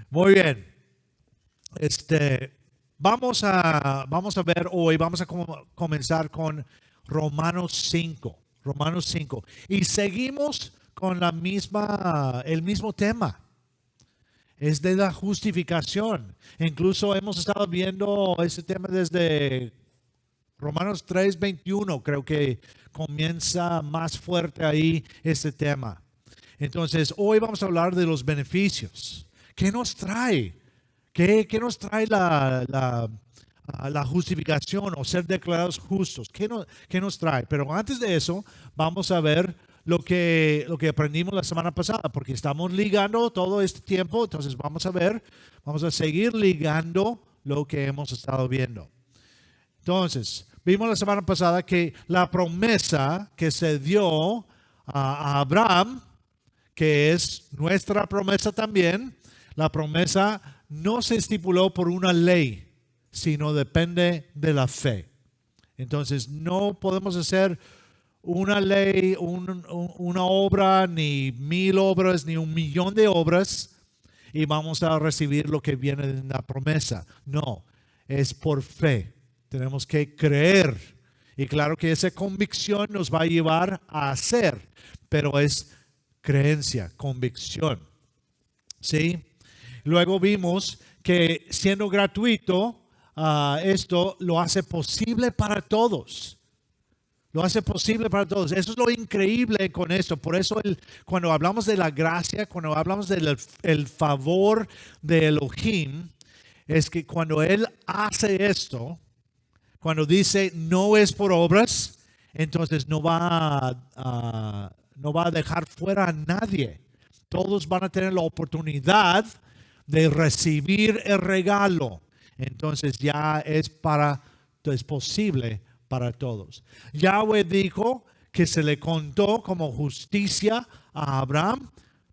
Muy bien. Vamos a ver hoy, vamos a comenzar con Romanos 5. Romanos 5. Y seguimos con el mismo tema. Es de la justificación. Incluso hemos estado viendo ese tema desde Romanos 3:21. Creo que comienza más fuerte ahí este tema. Entonces, hoy vamos a hablar de los beneficios. ¿Qué nos trae? ¿Qué nos trae la justificación o ser declarados justos? ¿Qué nos trae? Pero antes de eso, vamos a ver lo que aprendimos la semana pasada, porque estamos ligando todo este tiempo. Entonces, vamos a seguir ligando lo que hemos estado viendo. Entonces, vimos la semana pasada que la promesa que se dio a Abraham, que es nuestra promesa también, la promesa no se estipuló por una ley, sino depende de la fe. Entonces no podemos hacer una ley, una obra, ni 1000 obras, ni 1,000,000 de obras y vamos a recibir lo que viene en la promesa. No, es por fe. Tenemos que creer. Y claro que esa convicción nos va a llevar a hacer, pero es creencia, convicción. ¿Sí? Luego vimos que siendo gratuito, esto lo hace posible para todos. Lo hace posible para todos. Eso es lo increíble con esto. Por eso cuando hablamos de la gracia, cuando hablamos del el favor de Elohim, es que cuando Él hace esto, cuando dice no es por obras, entonces no va a dejar fuera a nadie. Todos van a tener la oportunidad de recibir el regalo. Entonces ya es posible para todos. Yahweh dijo que se le contó como justicia a Abraham,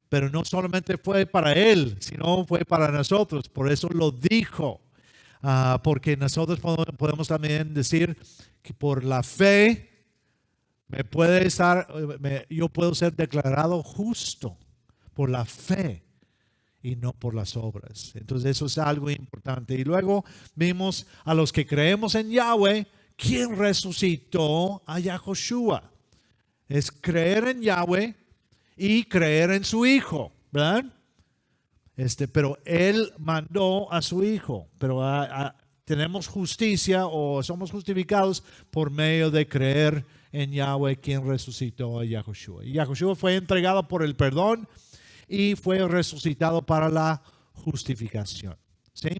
pero no solamente fue para él, sino fue para nosotros. Por eso lo dijo. Porque nosotros podemos también decir que por la fe yo puedo ser declarado justo por la fe y no por las obras. Entonces eso es algo importante. Y luego vimos a los que creemos en Yahweh, ¿quién resucitó a Yahushua? Es creer en Yahweh y creer en su Hijo, ¿verdad? Pero Él mandó a su Hijo, pero tenemos justicia o somos justificados por medio de creer en Yahweh, quien resucitó a Yahushua. Y Yahushua fue entregado por el perdón y fue resucitado para la justificación. ¿Sí?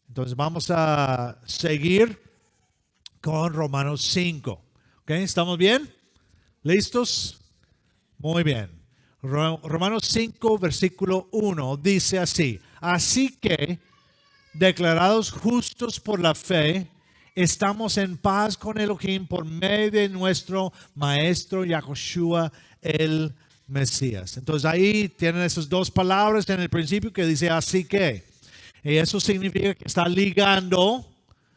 Entonces vamos a seguir con Romanos 5. ¿Ok? ¿Estamos bien? ¿Listos? Muy bien. Romanos 5, versículo 1 dice así: así que, declarados justos por la fe, estamos en paz con Elohim por medio de nuestro Maestro Yahushua el Mesías. Entonces ahí tienen esas dos palabras en el principio que dice así que. Y eso significa que está ligando.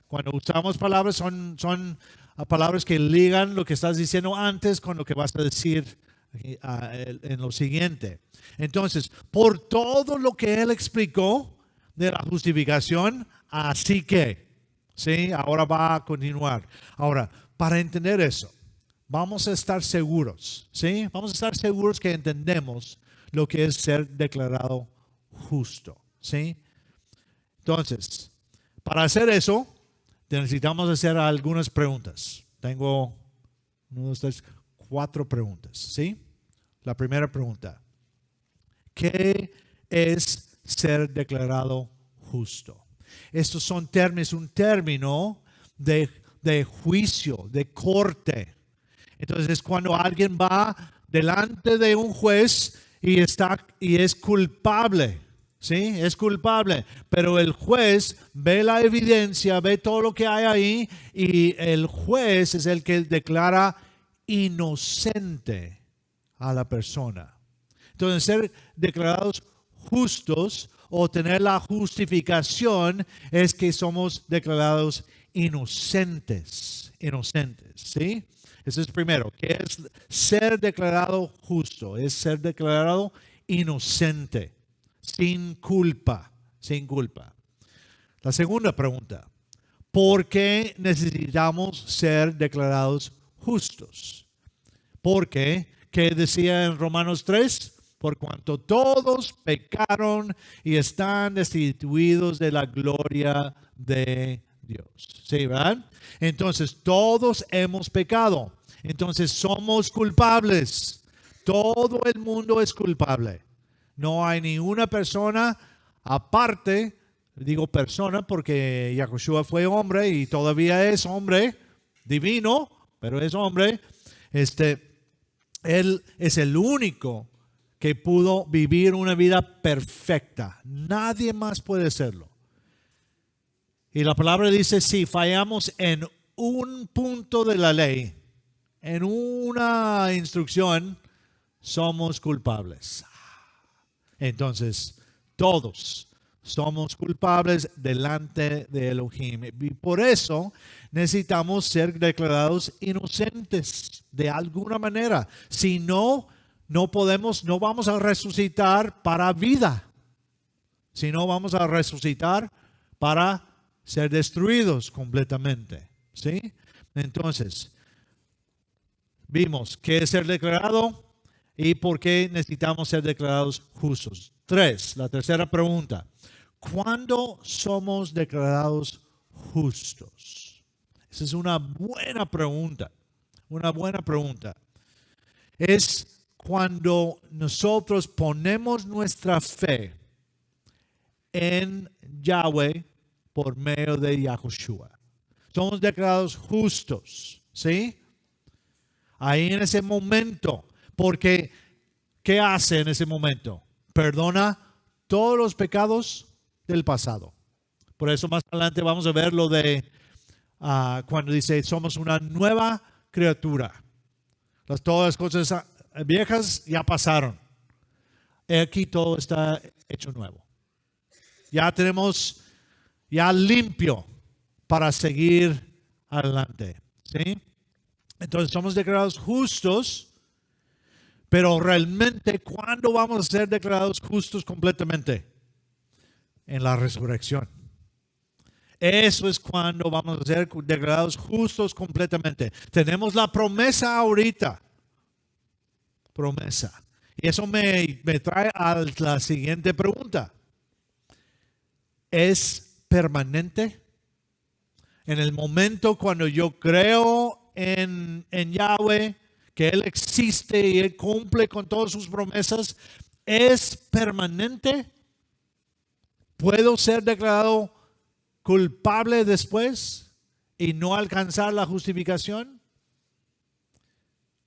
Cuando usamos palabras son palabras que ligan lo que estás diciendo antes con lo que vas a decir en lo siguiente. Entonces, por todo lo que él explicó de la justificación, así que, ¿sí? Ahora va a continuar. Ahora, para entender eso, vamos a estar seguros, ¿sí? Vamos a estar seguros que entendemos lo que es ser declarado justo, ¿sí? Entonces, para hacer eso, necesitamos hacer algunas preguntas. Tengo 1, 2, 3, 4 preguntas, ¿sí? La primera pregunta: ¿qué es ser declarado justo? Estos son términos, un término de juicio, de corte. Entonces es cuando alguien va delante de un juez y es culpable. ¿Sí? Es culpable, pero el juez ve la evidencia, ve todo lo que hay ahí y el juez es el que declara inocente a la persona. Entonces, ser declarados justos o tener la justificación es que somos declarados inocentes, ¿sí? Eso es primero, que es ser declarado justo, es ser declarado inocente, sin culpa, sin culpa. La segunda pregunta, ¿por qué necesitamos ser declarados justos? Porque, ¿qué decía en Romanos 3? Por cuanto todos pecaron y están destituidos de la gloria de Dios. ¿Sí, verdad? Entonces, todos hemos pecado. Entonces, somos culpables. Todo el mundo es culpable. No hay ni una persona aparte, digo persona porque Yahushua fue hombre y todavía es hombre, divino, pero es hombre. Él es el único que pudo vivir una vida perfecta. Nadie más puede hacerlo. Y la palabra dice, si fallamos en un punto de la ley, en una instrucción, somos culpables. Entonces, todos somos culpables delante de Elohim. Y por eso necesitamos ser declarados inocentes de alguna manera. Si no, no vamos a resucitar para vida. Si no, vamos a resucitar para ser destruidos completamente. ¿Sí? Entonces, vimos qué es ser declarado y por qué necesitamos ser declarados justos. La tercera pregunta. ¿Cuándo somos declarados justos? Esa es una buena pregunta. Una buena pregunta. Es cuando nosotros ponemos nuestra fe en Yahweh por medio de Yahushua. Somos declarados justos. ¿Sí? Ahí en ese momento. Porque, ¿qué hace en ese momento? Perdona todos los pecados del pasado. Por eso más adelante vamos a ver lo de cuando dice somos una nueva criatura. Todas las cosas viejas ya pasaron. Aquí todo está hecho nuevo. Ya tenemos ya limpio para seguir adelante. ¿Sí? Entonces somos declarados justos. Pero realmente, ¿cuándo vamos a ser declarados justos completamente? En la resurrección. Eso es cuando vamos a ser declarados justos completamente. Tenemos la promesa ahorita. Promesa. Y eso me trae a la siguiente pregunta. ¿Es permanente? En el momento cuando yo creo en Yahweh, que Él existe y Él cumple con todas sus promesas, ¿es permanente? ¿Puedo ser declarado culpable después y no alcanzar la justificación?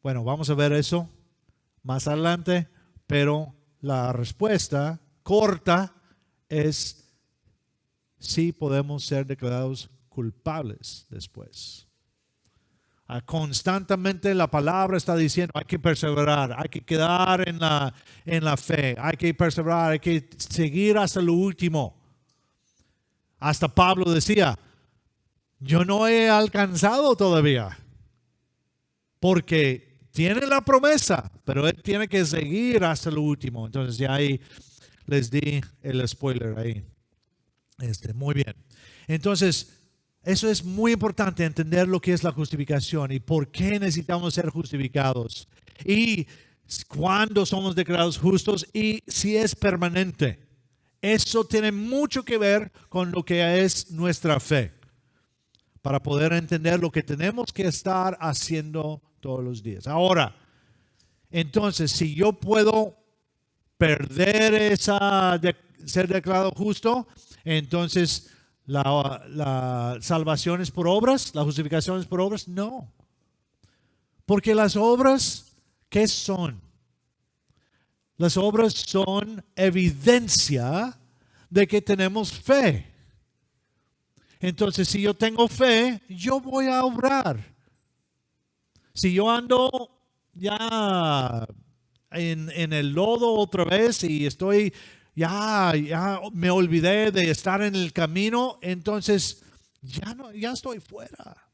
Bueno, vamos a ver eso más adelante, pero la respuesta corta es sí podemos ser declarados culpables después. Constantemente la palabra está diciendo hay que perseverar, hay que quedar en la fe, hay que perseverar, hay que seguir hasta lo último. Hasta Pablo decía, yo no he alcanzado todavía, porque tiene la promesa, pero él tiene que seguir hasta lo último. Entonces ya ahí les di el spoiler ahí. Muy bien. Entonces, eso es muy importante, entender lo que es la justificación y por qué necesitamos ser justificados y cuándo somos declarados justos y si es permanente. Eso tiene mucho que ver con lo que es nuestra fe para poder entender lo que tenemos que estar haciendo todos los días. Ahora, entonces, si yo puedo perder ser declarado justo, entonces la salvación es por obras, la justificación es por obras. No, porque las obras, ¿qué son? Las obras son evidencia de que tenemos fe. Entonces, si yo tengo fe, yo voy a obrar. Si yo ando ya en el lodo otra vez y estoy ya me olvidé de estar en el camino, entonces ya estoy fuera.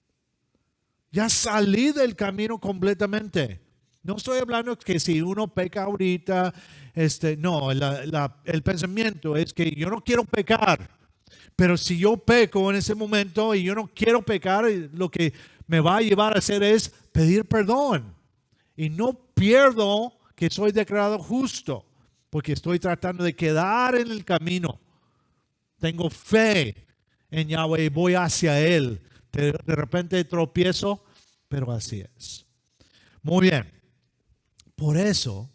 Ya salí del camino completamente. No estoy hablando que si uno peca ahorita, no, el pensamiento es que yo no quiero pecar, pero si yo peco en ese momento y yo no quiero pecar, lo que me va a llevar a hacer es pedir perdón. Y no pierdo que soy declarado justo, porque estoy tratando de quedar en el camino. Tengo fe en Yahweh y voy hacia Él. De repente tropiezo, pero así es. Muy bien. Por eso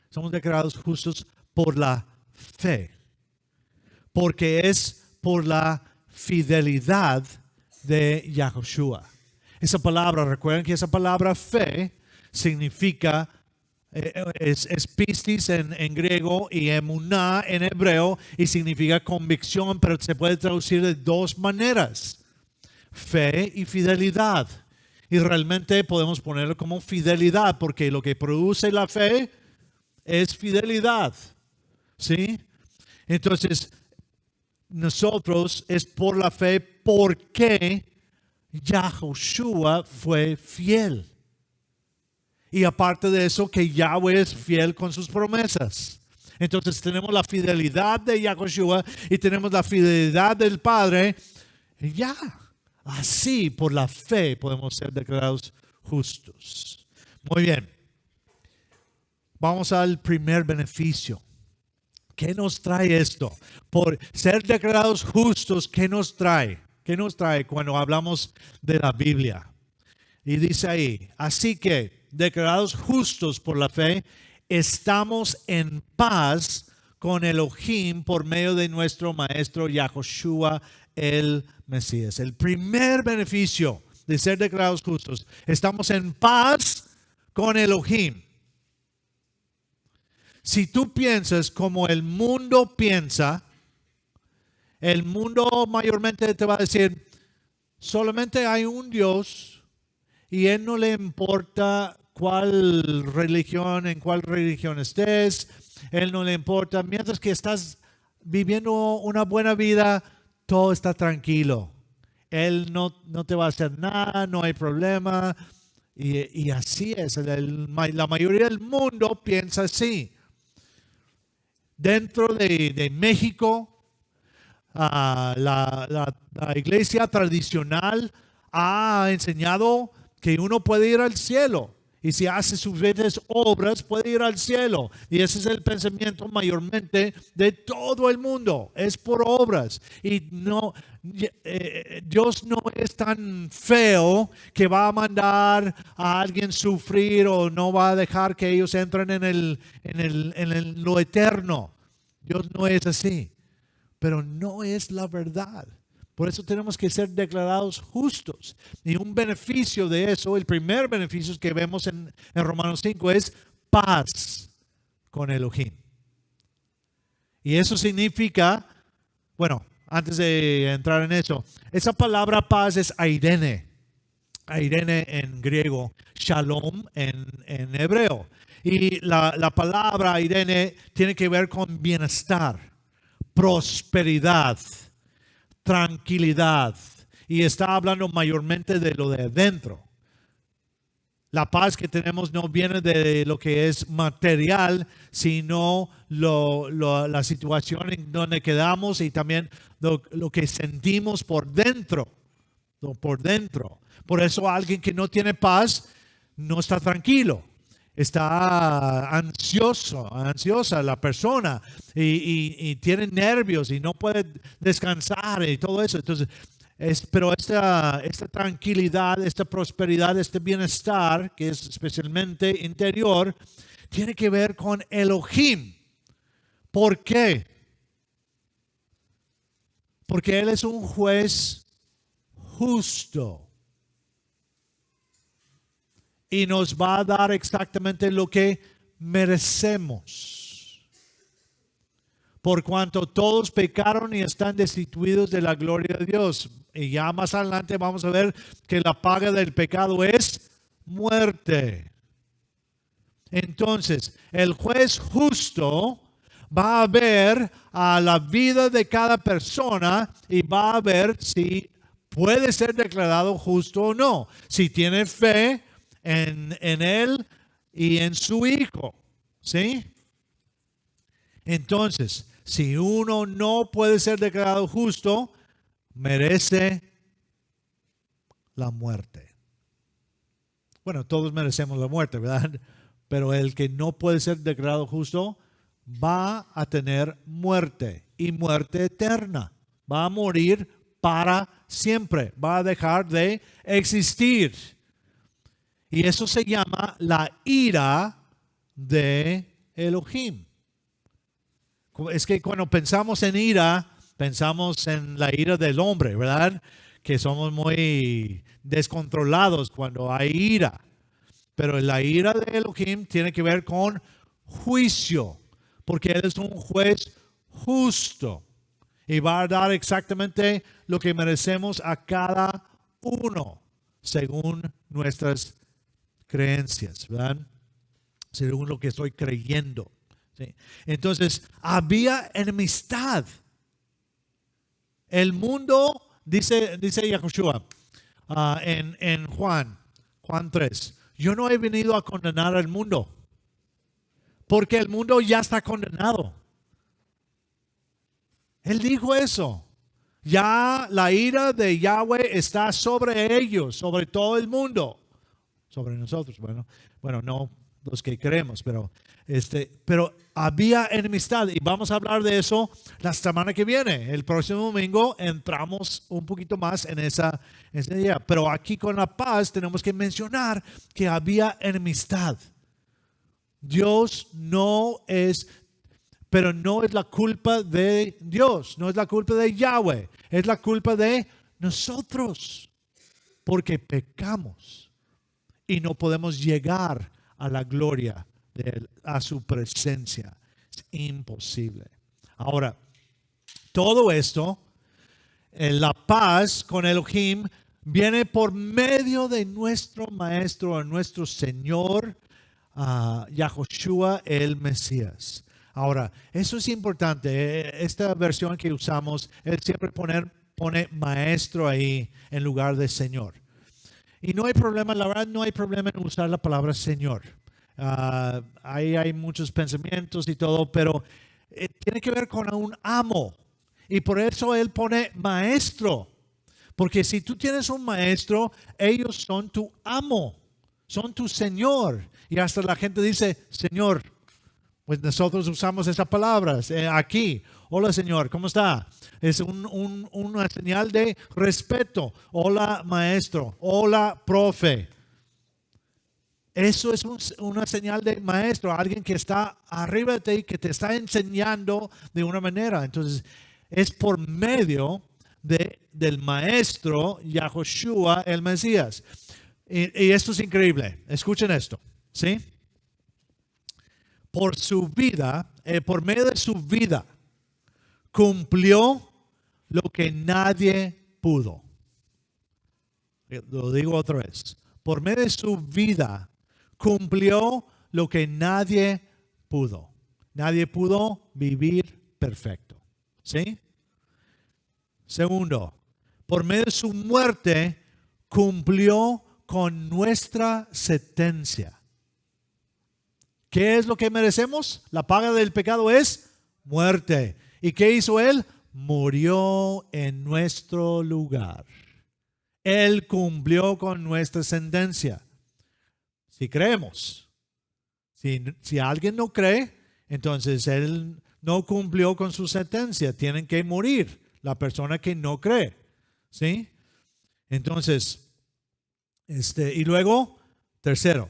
somos declarados justos por la fe. Porque es por la fidelidad de Yahushua. Esa palabra, recuerden que esa palabra fe significa, es pistis en griego y emuná en hebreo y significa convicción, pero se puede traducir de dos maneras, fe y fidelidad. Y realmente podemos ponerlo como fidelidad, porque lo que produce la fe es fidelidad. ¿Sí? Entonces, nosotros es por la fe porque Yahushua fue fiel. Y aparte de eso, que Yahweh es fiel con sus promesas. Entonces tenemos la fidelidad de Yahushua y tenemos la fidelidad del Padre. Y ya, así por la fe podemos ser declarados justos. Muy bien. Vamos al primer beneficio. ¿Qué nos trae esto? Por ser declarados justos, ¿qué nos trae? ¿Qué nos trae cuando hablamos de la Biblia? Y dice ahí, así que declarados justos por la fe, estamos en paz con Elohim por medio de nuestro Maestro Yahushua el Mesías. El primer beneficio de ser declarados justos, estamos en paz con Elohim. Si tú piensas como el mundo piensa, el mundo mayormente te va a decir, solamente hay un Dios y Él no le importa en cuál religión estés, Él no le importa, mientras que estás viviendo una buena vida, todo está tranquilo. Él no te va a hacer nada, no hay problema. Y así es, la mayoría del mundo piensa así. Dentro de México, la iglesia tradicional ha enseñado que uno puede ir al cielo. Y si hace sus buenas obras, puede ir al cielo. Y ese es el pensamiento mayormente de todo el mundo. Es por obras. Y no, Dios no es tan feo que va a mandar a alguien sufrir o no va a dejar que ellos entren en lo eterno. Dios no es así. Pero no es la verdad. Por eso tenemos que ser declarados justos. Y un beneficio de eso, el primer beneficio que vemos en Romanos 5 es paz con Elohim. Y eso significa, bueno, antes de entrar en eso, esa palabra paz es airene. Airene en griego, shalom en hebreo. Y la palabra airene tiene que ver con bienestar, prosperidad, tranquilidad, y está hablando mayormente de lo de adentro. La paz que tenemos no viene de lo que es material, sino la situación en donde quedamos y también lo que sentimos por dentro. Por eso alguien que no tiene paz no está tranquilo. Está ansiosa la persona y tiene nervios y no puede descansar y todo eso. Entonces, pero esta tranquilidad, esta prosperidad, este bienestar, que es especialmente interior, tiene que ver con Elohim. ¿Por qué? Porque Él es un juez justo. Y nos va a dar exactamente lo que merecemos. Por cuanto todos pecaron y están destituidos de la gloria de Dios. Y ya más adelante vamos a ver que la paga del pecado es muerte. Entonces, el juez justo va a ver a la vida de cada persona y va a ver si puede ser declarado justo o no. Si tiene fe en Él y en su Hijo. ¿Sí? Entonces, si uno no puede ser declarado justo, merece la muerte. Bueno, todos merecemos la muerte, ¿verdad? Pero el que no puede ser declarado justo va a tener muerte y muerte eterna. Va a morir para siempre. Va a dejar de existir. Y eso se llama la ira de Elohim. Es que cuando pensamos en ira, pensamos en la ira del hombre, ¿verdad? Que somos muy descontrolados cuando hay ira. Pero la ira de Elohim tiene que ver con juicio, porque Él es un juez justo y va a dar exactamente lo que merecemos a cada uno según nuestras creencias, ¿verdad? Según lo que estoy creyendo. ¿Sí? Entonces, había enemistad. El mundo, dice Yahushua en Juan 3, yo no he venido a condenar al mundo, porque el mundo ya está condenado. Él dijo eso. Ya la ira de Yahweh está sobre ellos, sobre todo el mundo, sobre nosotros. Bueno, no los que creemos, pero había enemistad y vamos a hablar de eso la semana que viene. El próximo domingo entramos un poquito más en esa idea. Pero aquí con la paz tenemos que mencionar que había enemistad. Dios no es, pero no es la culpa de Dios, no es la culpa de Yahweh, es la culpa de nosotros, porque pecamos y no podemos llegar a la gloria de Él, a su presencia. Es imposible. Ahora, todo esto, la paz con Elohim, viene por medio de nuestro Maestro, nuestro Señor, Yahushua el Mesías. Ahora, eso es importante. Esta versión que usamos, él siempre pone Maestro ahí en lugar de Señor. Y no hay problema, la verdad no hay problema en usar la palabra Señor. Ahí hay muchos pensamientos y todo, pero tiene que ver con un amo. Y por eso él pone maestro. Porque si tú tienes un maestro, ellos son tu amo, son tu señor. Y hasta la gente dice, Señor. Pues nosotros usamos esas palabras aquí. Hola, Señor, ¿cómo está? Es una señal de respeto. Hola, maestro. Hola, profe. Eso es una señal de maestro, alguien que está arriba de ti, que te está enseñando de una manera. Entonces, es por medio del maestro Yahushua el Mesías. Y esto es increíble. Escuchen esto, ¿sí? Por su vida, por medio de su vida, cumplió lo que nadie pudo. Lo digo otra vez. Por medio de su vida, cumplió lo que nadie pudo. Nadie pudo vivir perfecto. ¿Sí? Segundo, por medio de su muerte, cumplió con nuestra sentencia. ¿Qué es lo que merecemos? La paga del pecado es muerte. ¿Y qué hizo Él? Murió en nuestro lugar. Él cumplió con nuestra sentencia. Si creemos. Si alguien no cree, entonces Él no cumplió con su sentencia. Tienen que morir la persona que no cree. ¿Sí? Entonces, y luego, tercero.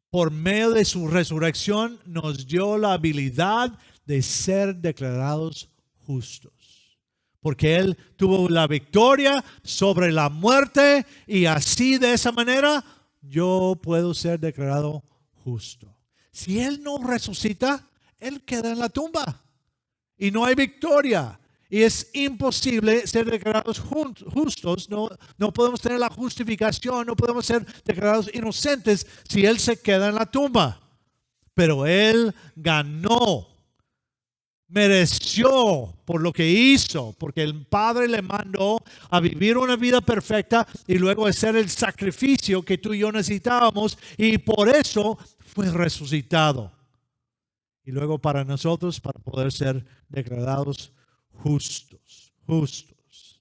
Por medio de su resurrección nos dio la habilidad de ser declarados justos. Porque Él tuvo la victoria sobre la muerte y así de esa manera yo puedo ser declarado justo. Si Él no resucita, Él queda en la tumba y no hay victoria. Y es imposible ser declarados justos. No podemos tener la justificación, no podemos ser declarados inocentes si Él se queda en la tumba. Pero Él ganó mereció por lo que hizo, porque el Padre le mandó a vivir una vida perfecta y luego hacer el sacrificio que tú y yo necesitábamos, y por eso fue resucitado. Y luego para nosotros, para poder ser declarados justos, justos.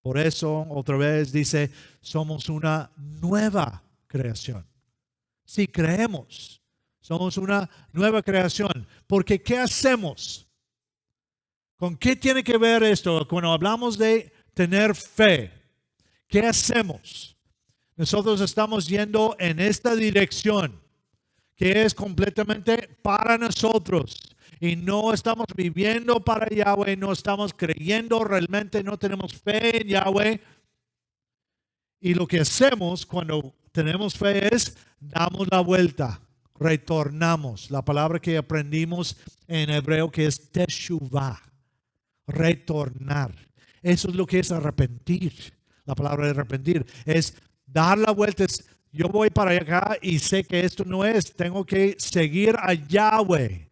Por eso, otra vez dice, somos una nueva creación. Si creemos, somos una nueva creación. Porque ¿qué hacemos? ¿Con qué tiene que ver esto? Cuando hablamos de tener fe, ¿qué hacemos? Nosotros estamos yendo en esta dirección, que es completamente para nosotros. Y no estamos viviendo para Yahweh, no estamos creyendo realmente, no tenemos fe en Yahweh. Y lo que hacemos cuando tenemos fe es damos la vuelta, retornamos. La palabra que aprendimos en hebreo que es teshuvah, retornar. Eso es lo que es arrepentir. La palabra de arrepentir es dar la vuelta. Yo voy para acá y sé que esto no es. Tengo que seguir a Yahweh.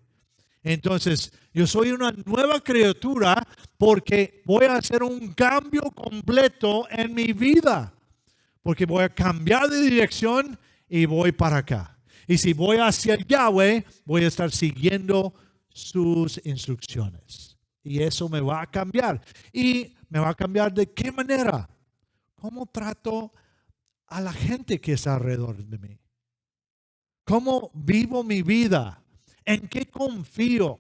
Entonces, yo soy una nueva criatura porque voy a hacer un cambio completo en mi vida. Porque voy a cambiar de dirección y voy para acá. Y si voy hacia Yahweh, voy a estar siguiendo sus instrucciones. Y eso me va a cambiar. ¿Y me va a cambiar de qué manera? ¿Cómo trato a la gente que está alrededor de mí? ¿Cómo vivo mi vida? ¿En qué confío?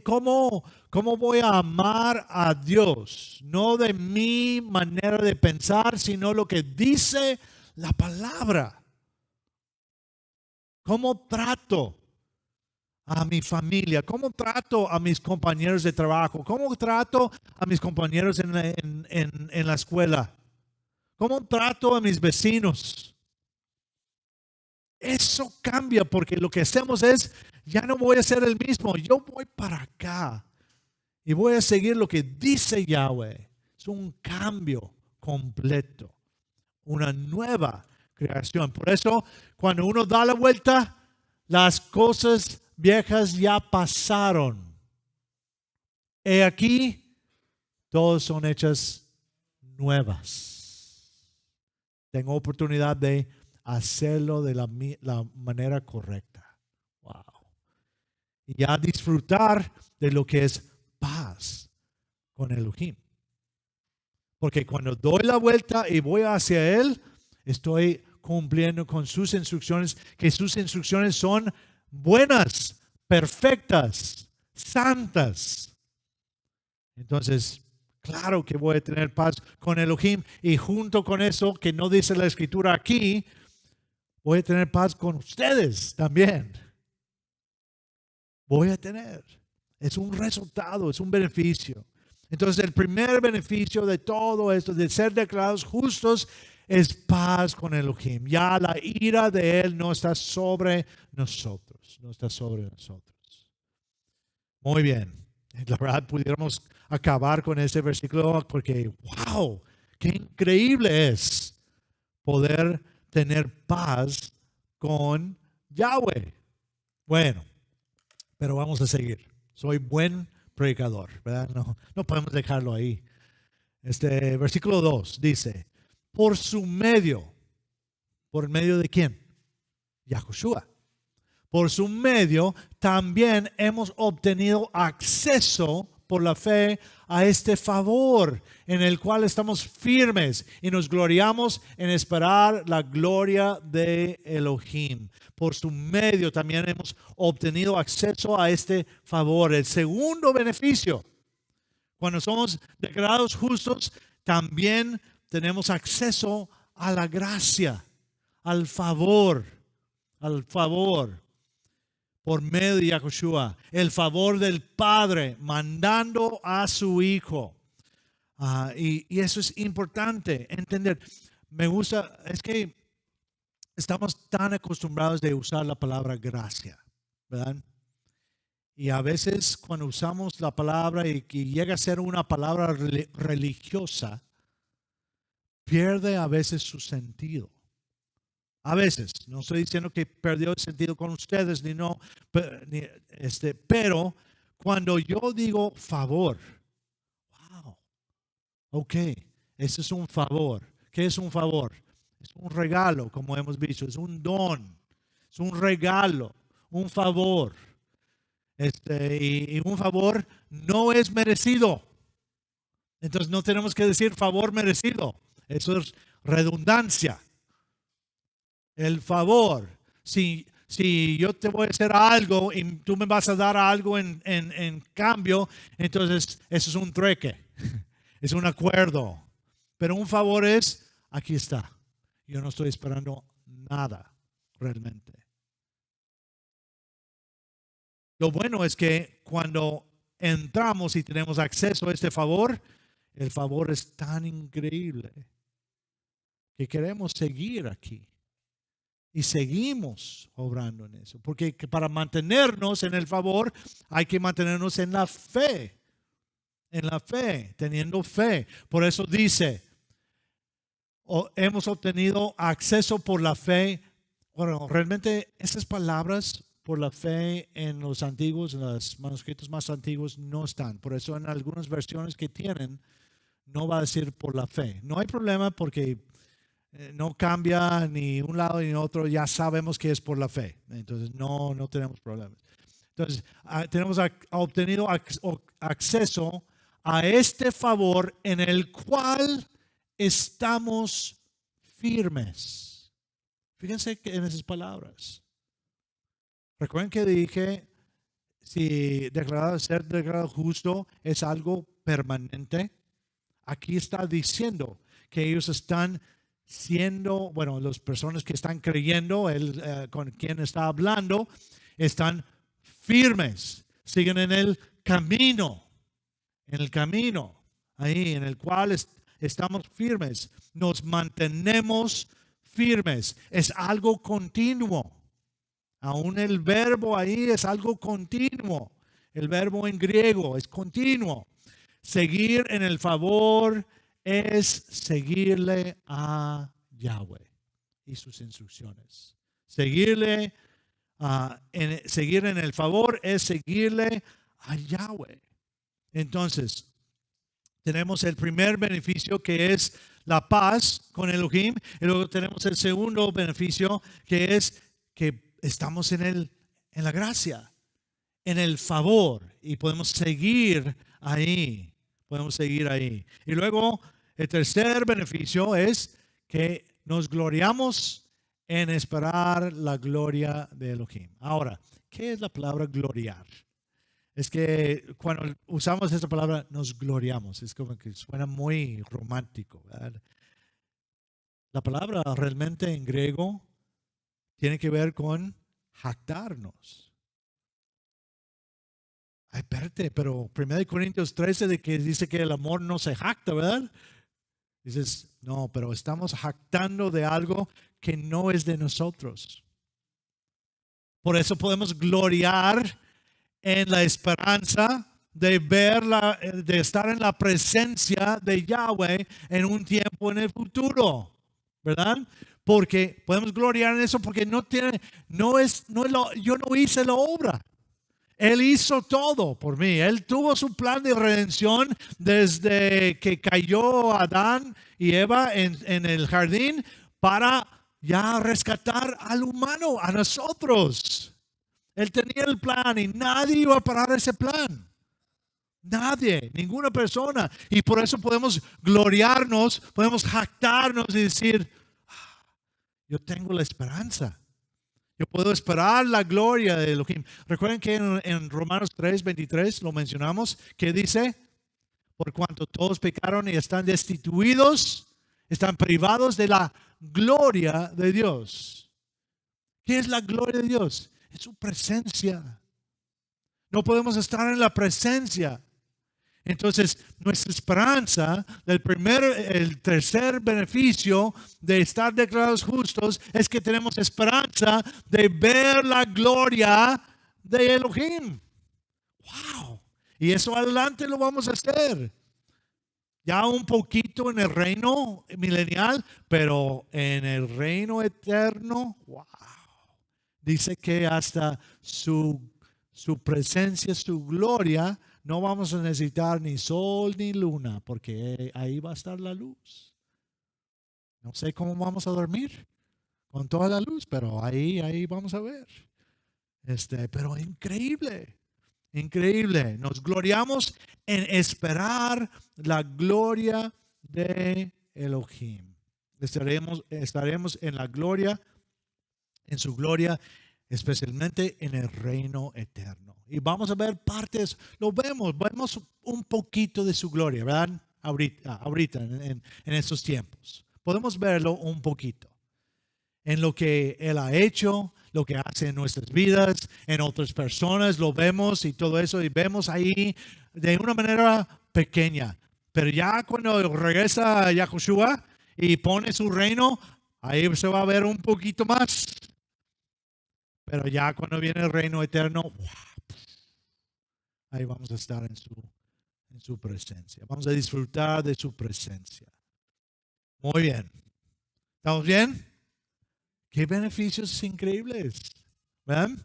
¿Cómo voy a amar a Dios? No de mi manera de pensar, sino lo que dice la palabra. ¿Cómo trato a mi familia? ¿Cómo trato a mis compañeros de trabajo? ¿Cómo trato a mis compañeros en la escuela? ¿Cómo trato a mis vecinos? Eso cambia porque lo que hacemos es, ya no voy a ser el mismo, yo voy para acá y voy a seguir lo que dice Yahweh. Es un cambio completo, una nueva creación. Por eso, cuando uno da la vuelta, las cosas viejas ya pasaron. He aquí, todas son hechas nuevas. Tengo oportunidad de hacerlo de la manera correcta. Wow. Y ya disfrutar de lo que es paz con Elohim. Porque cuando doy la vuelta y voy hacia Él, estoy cumpliendo con sus instrucciones, que sus instrucciones son buenas, perfectas, santas. Entonces, claro que voy a tener paz con Elohim, y junto con eso, que no dice la escritura aquí, voy a tener paz con ustedes también. Voy a tener. Es un resultado, es un beneficio. Entonces, el primer beneficio de todo esto, de ser declarados justos, es paz con Elohim. Ya la ira de Él no está sobre nosotros. No está sobre nosotros. Muy bien. La verdad, pudiéramos acabar con ese versículo porque, wow, qué increíble es poder tener paz con Yahweh. Bueno, pero vamos a seguir. Soy buen predicador, ¿verdad? No podemos dejarlo ahí. Versículo 2 dice, ¿por medio de quién? Yahushua. Por su medio también hemos obtenido acceso por la fe a este favor en el cual estamos firmes y nos gloriamos en esperar la gloria de Elohim. Por su medio también hemos obtenido acceso a este favor. El segundo beneficio, cuando somos declarados justos, también tenemos acceso a la gracia, al favor, por medio de Yahushua, el favor del Padre mandando a su Hijo. Y eso es importante entender. Me gusta, es que estamos tan acostumbrados de usar la palabra gracia, ¿verdad? Y a veces cuando usamos la palabra y que llega a ser una palabra religiosa, pierde a veces su sentido. A veces, no estoy diciendo que perdió el sentido con ustedes, pero cuando yo digo favor, wow, ok, ese es un favor. ¿Qué es un favor? Es un regalo, como hemos visto, es un don, es un regalo, un favor. Y un favor no es merecido. Entonces no tenemos que decir favor merecido. Eso es redundancia. El favor. Si yo te voy a hacer algo y tú me vas a dar algo en cambio, entonces eso es un trueque. Es un acuerdo. Pero un favor es, aquí está. Yo no estoy esperando nada realmente. Lo bueno es que cuando entramos y tenemos acceso a este favor, el favor es tan increíble que queremos seguir aquí. Y seguimos obrando en eso. Porque para mantenernos en el favor hay que mantenernos en la fe. En la fe, teniendo fe. Por eso dice, hemos obtenido acceso por la fe. Bueno, realmente esas palabras por la fe en los antiguos, en los manuscritos más antiguos no están. Por eso en algunas versiones que tienen no va a decir por la fe. No hay problema porque no cambia ni un lado ni otro, ya sabemos que es por la fe. Entonces no tenemos problemas. Entonces tenemos obtenido acceso a este favor en el cual estamos firmes. Fíjense que en esas palabras. Recuerden que dije, si ser declarado justo es algo permanente. Aquí está diciendo que ellos están siendo, bueno, las personas que están creyendo, con quien está hablando, están firmes, siguen en el camino, ahí en el cual estamos firmes, nos mantenemos firmes, es algo continuo, aún el verbo ahí es algo continuo, el verbo en griego es continuo, seguir en el favor es seguirle a Yahweh y sus instrucciones. Seguir en el favor es seguirle a Yahweh. Entonces, tenemos el primer beneficio que es la paz con Elohim. Y luego tenemos el segundo beneficio que es que estamos en la gracia, en el favor y podemos seguir ahí. Y luego el tercer beneficio es que nos gloriamos en esperar la gloria de Elohim. Ahora, ¿qué es la palabra gloriar? Es que cuando usamos esta palabra nos gloriamos. Es como que suena muy romántico, ¿verdad? La palabra realmente en griego tiene que ver con jactarnos. Ay, espérate, pero 1 Corintios 13 de que dice que el amor no se jacta, ¿verdad? Dices, no, pero estamos jactando de algo que no es de nosotros. Por eso podemos gloriar en la esperanza de de estar en la presencia de Yahweh en un tiempo en el futuro, ¿verdad? Porque podemos gloriar en eso porque yo no hice la obra. Él hizo todo por mí. Él tuvo su plan de redención desde que cayó Adán y Eva en el jardín para ya rescatar al humano, a nosotros. Él tenía el plan y nadie iba a parar ese plan. Nadie, ninguna persona. Y por eso podemos gloriarnos, podemos jactarnos y decir, yo tengo la esperanza. Yo puedo esperar la gloria de Elohim. Recuerden que en Romanos 3:23 lo mencionamos, que dice, por cuanto todos pecaron y están destituidos, están privados de la gloria de Dios. ¿Qué es la gloria de Dios? Es su presencia. No podemos estar en la presencia. Entonces, nuestra esperanza, el tercer beneficio de estar declarados justos es que tenemos esperanza de ver la gloria de Elohim. ¡Wow! Y eso adelante lo vamos a hacer. Ya un poquito en el reino milenial, pero en el reino eterno, wow. Dice que hasta su presencia, su gloria, no vamos a necesitar ni sol ni luna, porque ahí va a estar la luz. No sé cómo vamos a dormir con toda la luz, pero ahí vamos a ver. Pero increíble, increíble. Nos gloriamos en esperar la gloria de Elohim. Estaremos en la gloria, en su gloria, especialmente en el reino eterno. Y vamos a ver partes, vemos un poquito de su gloria, ¿verdad? Ahorita en estos tiempos. Podemos verlo un poquito en lo que Él ha hecho, lo que hace en nuestras vidas, en otras personas, lo vemos y todo eso, y vemos ahí de una manera pequeña. Pero ya cuando regresa Yahushua y pone su reino, ahí se va a ver un poquito más. Pero ya cuando viene el reino eterno, ahí vamos a estar en su presencia. Vamos a disfrutar de su presencia. Muy bien. ¿Estamos bien? Qué beneficios increíbles. ¿Ven?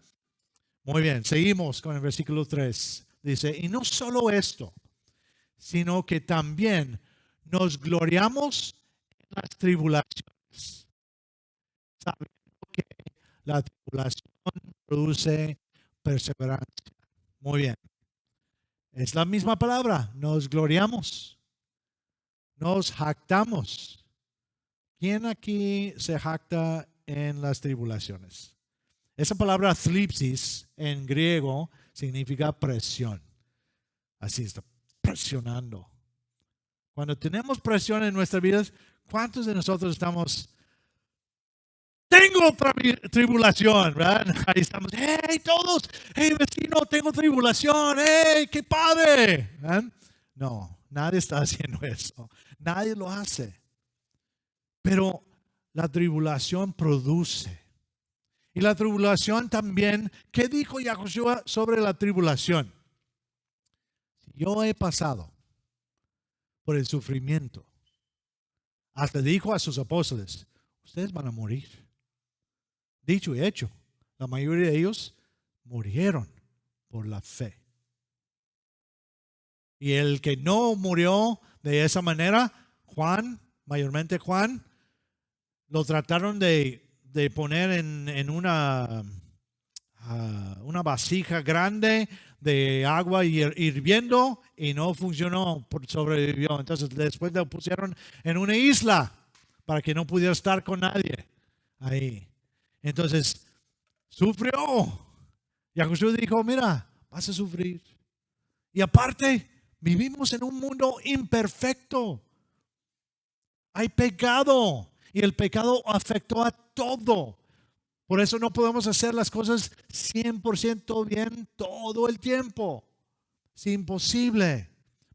Muy bien, seguimos con el versículo 3. Dice, y no solo esto, sino que también nos gloriamos en las tribulaciones, sabiendo que la tribulación produce perseverancia. Muy bien. Es la misma palabra, nos gloriamos, nos jactamos. ¿Quién aquí se jacta en las tribulaciones? Esa palabra thlipsis en griego significa presión. Así está, presionando. Cuando tenemos presión en nuestras vidas, ¿cuántos de nosotros estamos? Tengo tribulación, ¿verdad? Ahí estamos, hey todos, hey vecino, tengo tribulación, hey, qué padre. ¿verdad? No, nadie está haciendo eso. Nadie lo hace. Pero la tribulación produce. Y la tribulación también, ¿qué dijo Yahushua sobre la tribulación? Yo he pasado por el sufrimiento. Hasta dijo a sus apóstoles, ustedes van a morir. Dicho y hecho, la mayoría de ellos murieron por la fe. Y el que no murió de esa manera, Juan, mayormente Juan, lo trataron de poner en una vasija grande de agua hirviendo y no funcionó, sobrevivió. Entonces después lo pusieron en una isla para que no pudiera estar con nadie ahí. Entonces sufrió. Yahushua dijo, mira, vas a sufrir. Y aparte, vivimos en un mundo imperfecto. Hay pecado y el pecado afectó a todo. Por eso no podemos hacer las cosas 100% bien todo el tiempo. Es imposible.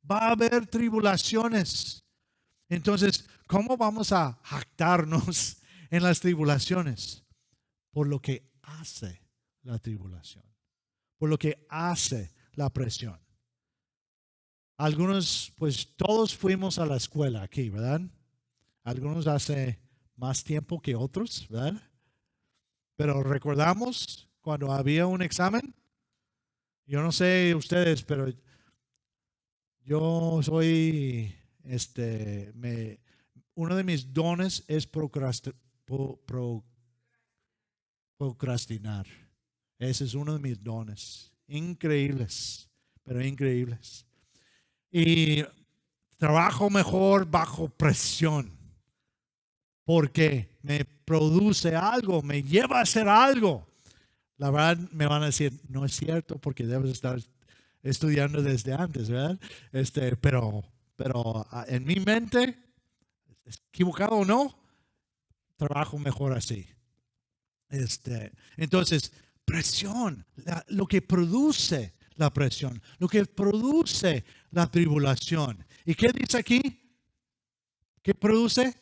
Va a haber tribulaciones. Entonces, ¿cómo vamos a jactarnos en las tribulaciones? Por lo que hace la tribulación. Por lo que hace la presión. Algunos, pues todos fuimos a la escuela aquí, ¿verdad? Algunos hace más tiempo que otros, ¿verdad? Pero recordamos cuando había un examen. Yo no sé ustedes, pero yo soy, uno de mis dones es procrastinar. Ese es uno de mis dones. Increíbles, pero increíbles. Y trabajo mejor bajo presión. Porque me produce algo, me lleva a hacer algo. La verdad me van a decir, no es cierto porque debes estar estudiando desde antes, ¿verdad? Pero en mi mente, equivocado o no, trabajo mejor así. Entonces, presión, lo que produce la presión, lo que produce la tribulación. ¿Y qué dice aquí? ¿Qué produce?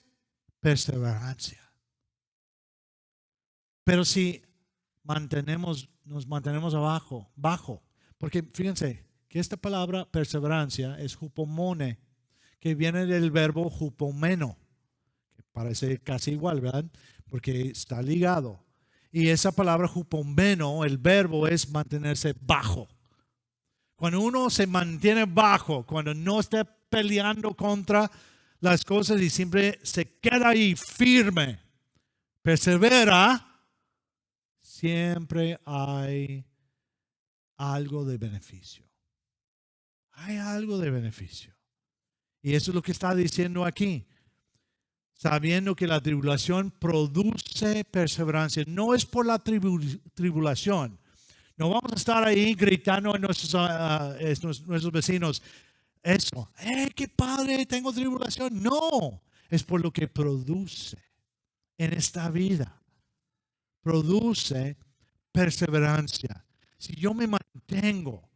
Perseverancia. Pero si nos mantenemos bajo, porque fíjense que esta palabra perseverancia es hupomone, que viene del verbo hupomeno, que parece casi igual, ¿verdad? Porque está ligado. Y esa palabra hupomeno, el verbo es mantenerse bajo. Cuando uno se mantiene bajo, cuando no está peleando contra las cosas y siempre se queda ahí firme, persevera, siempre hay algo de beneficio. Hay algo de beneficio. Y eso es lo que está diciendo aquí. Sabiendo que la tribulación produce perseverancia. No es por la tribulación. No vamos a estar ahí gritando a nuestros vecinos. Eso, qué padre, tengo tribulación. No, es por lo que produce en esta vida. Produce perseverancia. Si yo me mantengo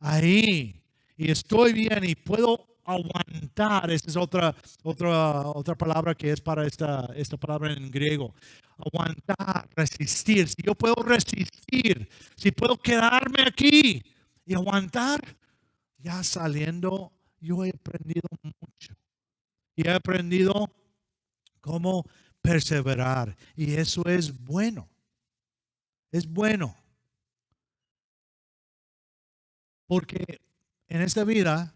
ahí y estoy bien y puedo aguantar, esa es otra palabra que es para esta palabra en griego. Aguantar, resistir. Si yo puedo resistir, si puedo quedarme aquí y aguantar, ya saliendo, yo he aprendido mucho. Y he aprendido cómo perseverar. Y eso es bueno. Es bueno. Porque en esta vida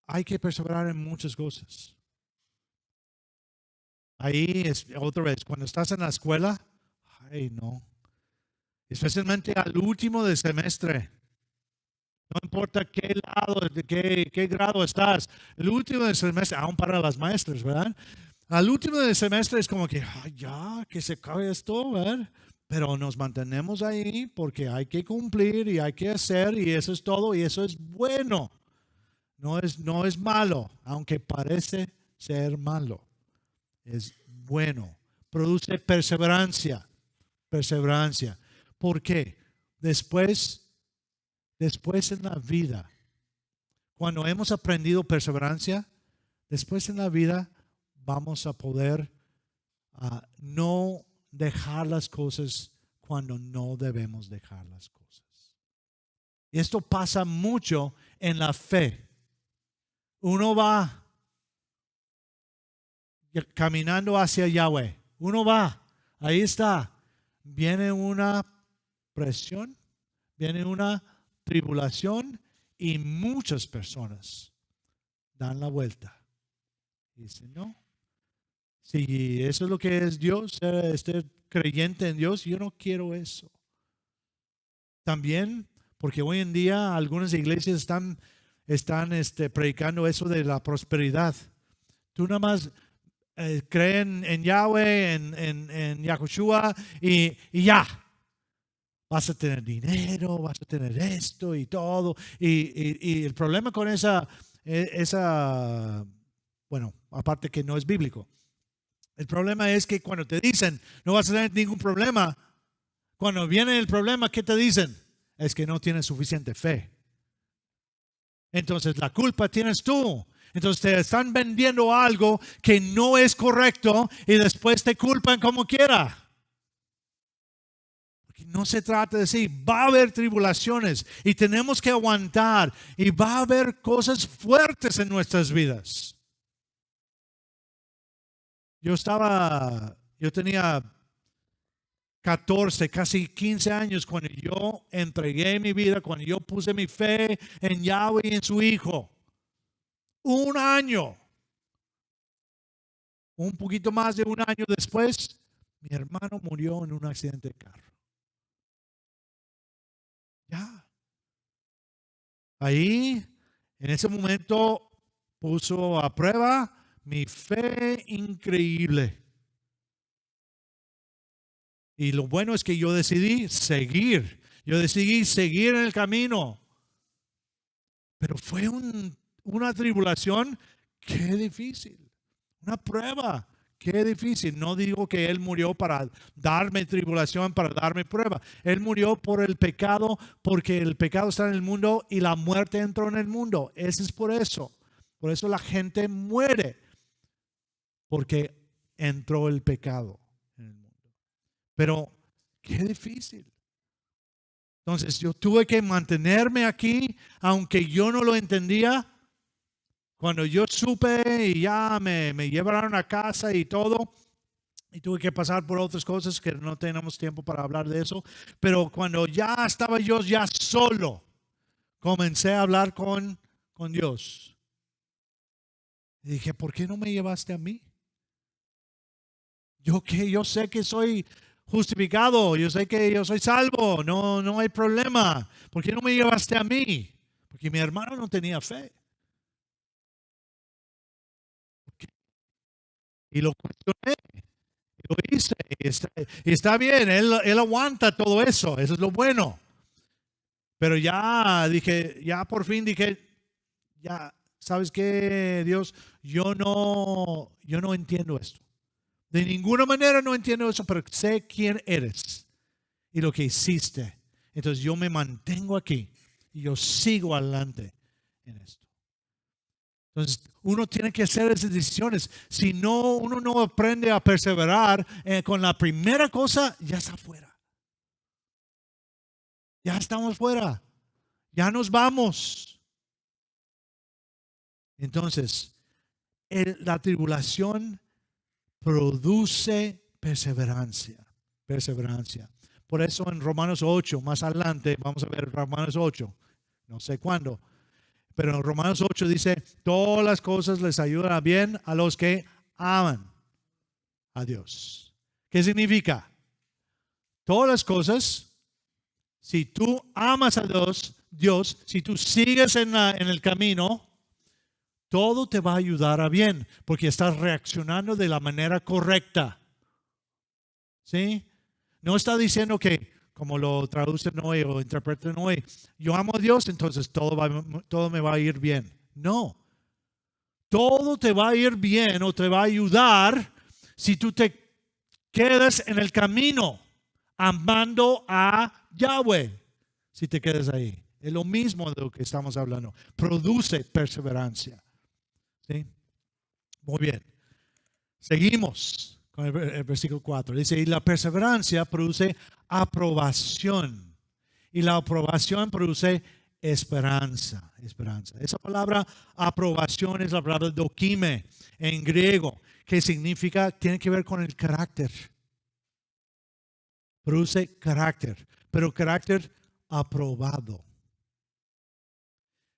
hay que perseverar en muchas cosas. Ahí es otra vez, cuando estás en la escuela, ay no. Especialmente al último del semestre. No importa qué lado, de qué grado estás. El último del semestre, aún para las maestras, ¿verdad? Al último del semestre es como que, ay, ya, que se acabe esto, ¿verdad? Pero nos mantenemos ahí porque hay que cumplir y hay que hacer y eso es todo y eso es bueno. No es malo, aunque parece ser malo. Es bueno. Produce perseverancia. Perseverancia. ¿Por qué? Después en la vida, cuando hemos aprendido perseverancia, después en la vida vamos a poder no dejar las cosas cuando no debemos dejar las cosas. Y esto pasa mucho en la fe. Uno va caminando hacia Yahweh. Uno va, ahí está. Viene una presión, viene una tribulación y muchas personas dan la vuelta. Y dicen, no, si eso es lo que es Dios, ser creyente en Dios, yo no quiero eso. También, porque hoy en día algunas iglesias están predicando eso de la prosperidad. Tú nada más creen en Yahweh, en Yahushua y ya. Vas a tener dinero, vas a tener esto y todo. Y el problema con bueno, aparte que no es bíblico. El problema es que cuando te dicen no vas a tener ningún problema, cuando viene el problema, ¿qué te dicen? Es que no tienes suficiente fe. Entonces la culpa tienes tú. Entonces te están vendiendo algo que no es correcto y después te culpan como quiera. No se trata de decir, va a haber tribulaciones y tenemos que aguantar y va a haber cosas fuertes en nuestras vidas. Yo tenía 14, casi 15 años cuando yo entregué mi vida, cuando yo puse mi fe en Yahweh y en su Hijo. Un año, un poquito más de un año después, mi hermano murió en un accidente de carro. Ya. Ahí, en ese momento, puso a prueba mi fe increíble. Y lo bueno es que yo decidí seguir. Yo decidí seguir en el camino. Pero fue una tribulación, qué difícil. Una prueba, qué difícil. No digo que Él murió para darme tribulación, para darme prueba. Él murió por el pecado, porque el pecado está en el mundo y la muerte entró en el mundo. Ese es por eso. Por eso la gente muere, porque entró el pecado en el mundo. Pero qué difícil. Entonces yo tuve que mantenerme aquí, aunque yo no lo entendía. Cuando yo supe y ya me llevaron a casa y todo, y tuve que pasar por otras cosas que no tenemos tiempo para hablar de eso, pero cuando ya estaba yo ya solo, comencé a hablar con Dios. Y dije, ¿por qué no me llevaste a mí? Yo sé que soy justificado, yo sé que yo soy salvo, no hay problema. ¿Por qué no me llevaste a mí? Porque mi hermano no tenía fe. Y lo cuestioné, y lo hice. Y está bien, él aguanta todo eso es lo bueno. Pero ya dije, ya por fin dije, ya, ¿sabes qué, Dios? Yo no entiendo esto. De ninguna manera no entiendo eso, pero sé quién eres y lo que hiciste. Entonces yo me mantengo aquí y yo sigo adelante en esto. Entonces uno tiene que hacer esas decisiones. Si no, uno no aprende a perseverar con la primera cosa, ya está fuera. Ya estamos fuera. Ya nos vamos. Entonces, la tribulación produce perseverancia. Perseverancia. Por eso en Romanos 8, más adelante, vamos a ver Romanos 8, no sé cuándo, pero en Romanos 8 dice, todas las cosas les ayudan a bien a los que aman a Dios. ¿Qué significa? Todas las cosas, si tú amas a Dios, si tú sigues en el camino, todo te va a ayudar a bien, porque estás reaccionando de la manera correcta. ¿Sí? No está diciendo que, como lo traducen hoy o interpretan hoy, yo amo a Dios, entonces todo me va a ir bien. No. Todo te va a ir bien o te va a ayudar si tú te quedas en el camino amando a Yahweh. Si te quedas ahí. Es lo mismo de lo que estamos hablando. Produce perseverancia. ¿Sí? Muy bien. Seguimos con el versículo 4. Dice, y la perseverancia produce aprobación. Y la aprobación produce esperanza. Esperanza. Esa palabra aprobación es la palabra dokime en griego, que significa, tiene que ver con el carácter. Produce carácter, pero carácter aprobado.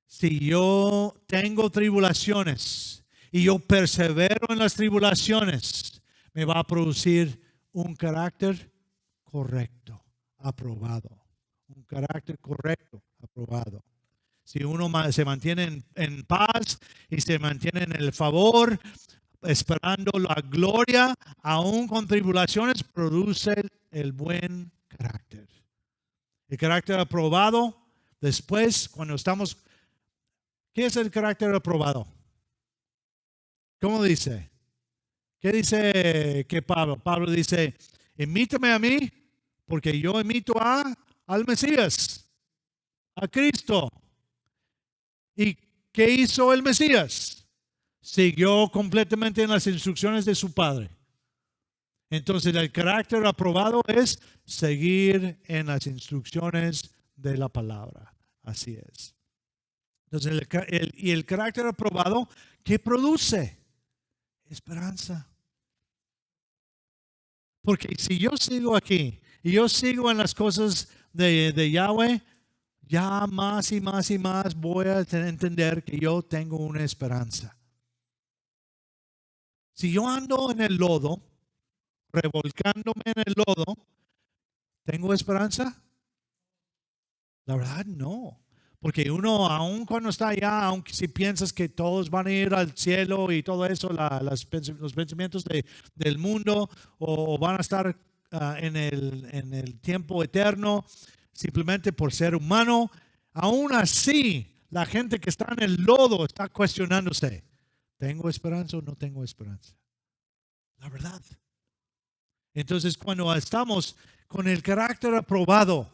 Si yo tengo tribulaciones y yo persevero en las tribulaciones, me va a producir un carácter correcto, aprobado. Un carácter correcto, aprobado. Si uno se mantiene en paz y se mantiene en el favor, esperando la gloria, aún con tribulaciones, produce el buen carácter. El carácter aprobado, después, cuando estamos... ¿Qué es el carácter aprobado? ¿Cómo dice? ¿Qué dice que Pablo? Pablo dice, imítame a mí, porque yo imito al Mesías, a Cristo. ¿Y qué hizo el Mesías? Siguió completamente en las instrucciones de su Padre. Entonces el carácter aprobado es seguir en las instrucciones de la palabra. Así es. Entonces el carácter aprobado, ¿qué produce? Esperanza. Porque si yo sigo aquí y yo sigo en las cosas de Yahweh, ya más y más y más voy a entender que yo tengo una esperanza. Si yo ando en el lodo, revolcándome en el lodo, ¿tengo esperanza? La verdad no. Porque uno, aun cuando está allá, aunque si piensas que todos van a ir al cielo y todo eso, los pensamientos del mundo, o van a estar en el tiempo eterno, simplemente por ser humano, aún así, la gente que está en el lodo está cuestionándose, ¿tengo esperanza o no tengo esperanza? La verdad. Entonces, cuando estamos con el carácter aprobado,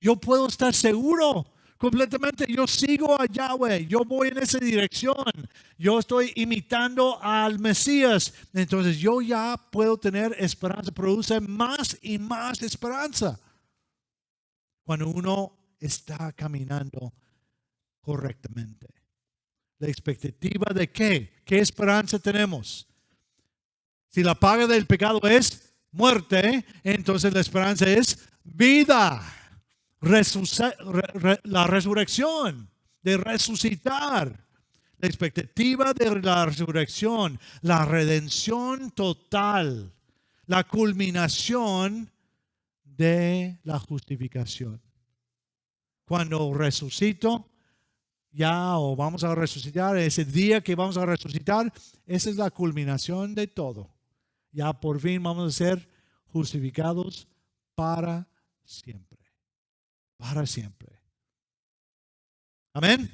yo puedo estar seguro completamente. Yo sigo a Yahweh. Yo voy en esa dirección. Yo estoy imitando al Mesías. Entonces yo ya puedo tener esperanza. Produce más y más esperanza cuando uno está caminando correctamente. ¿La expectativa de qué? ¿Qué esperanza tenemos? Si la paga del pecado es muerte, entonces la esperanza es vida. La resurrección, de resucitar. La expectativa de la resurrección, la redención total, la culminación de la justificación. Cuando resucito, ya o vamos a resucitar, ese día que vamos a resucitar, esa es la culminación de todo. Ya por fin vamos a ser justificados para siempre. Para siempre. Amén.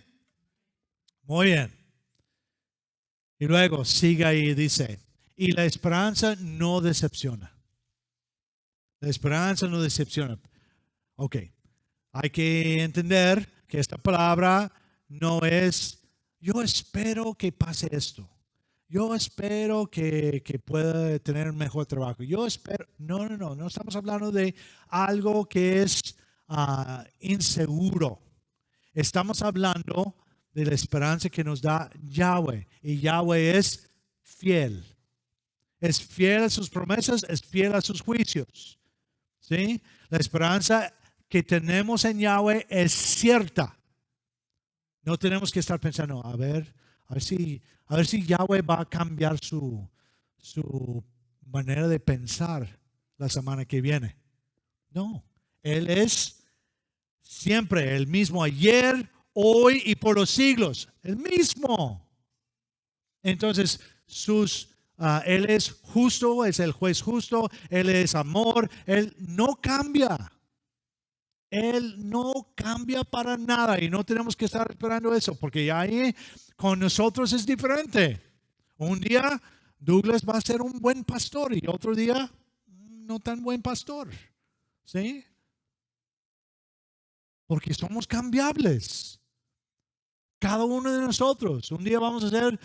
Muy bien. Y luego sigue ahí y dice, y la esperanza no decepciona. La esperanza no decepciona. Ok. Hay que entender que esta palabra no es, yo espero que pase esto. Yo espero que pueda tener un mejor trabajo. Yo espero. No estamos hablando de algo que es inseguro. Estamos hablando de la esperanza que nos da Yahweh. Y Yahweh es fiel. Es fiel a sus promesas, es fiel a sus juicios. ¿Sí? La esperanza que tenemos en Yahweh es cierta. No tenemos que estar pensando, a ver si Yahweh va a cambiar su manera de pensar la semana que viene. No, Él es siempre el mismo ayer, hoy y por los siglos. El mismo. Entonces, Él es justo, es el juez justo, Él es amor, Él no cambia. Él no cambia para nada y no tenemos que estar esperando eso porque ya ahí con nosotros es diferente. Un día Douglas va a ser un buen pastor y otro día no tan buen pastor. ¿Sí? Porque somos cambiables. Cada uno de nosotros. Un día vamos a ser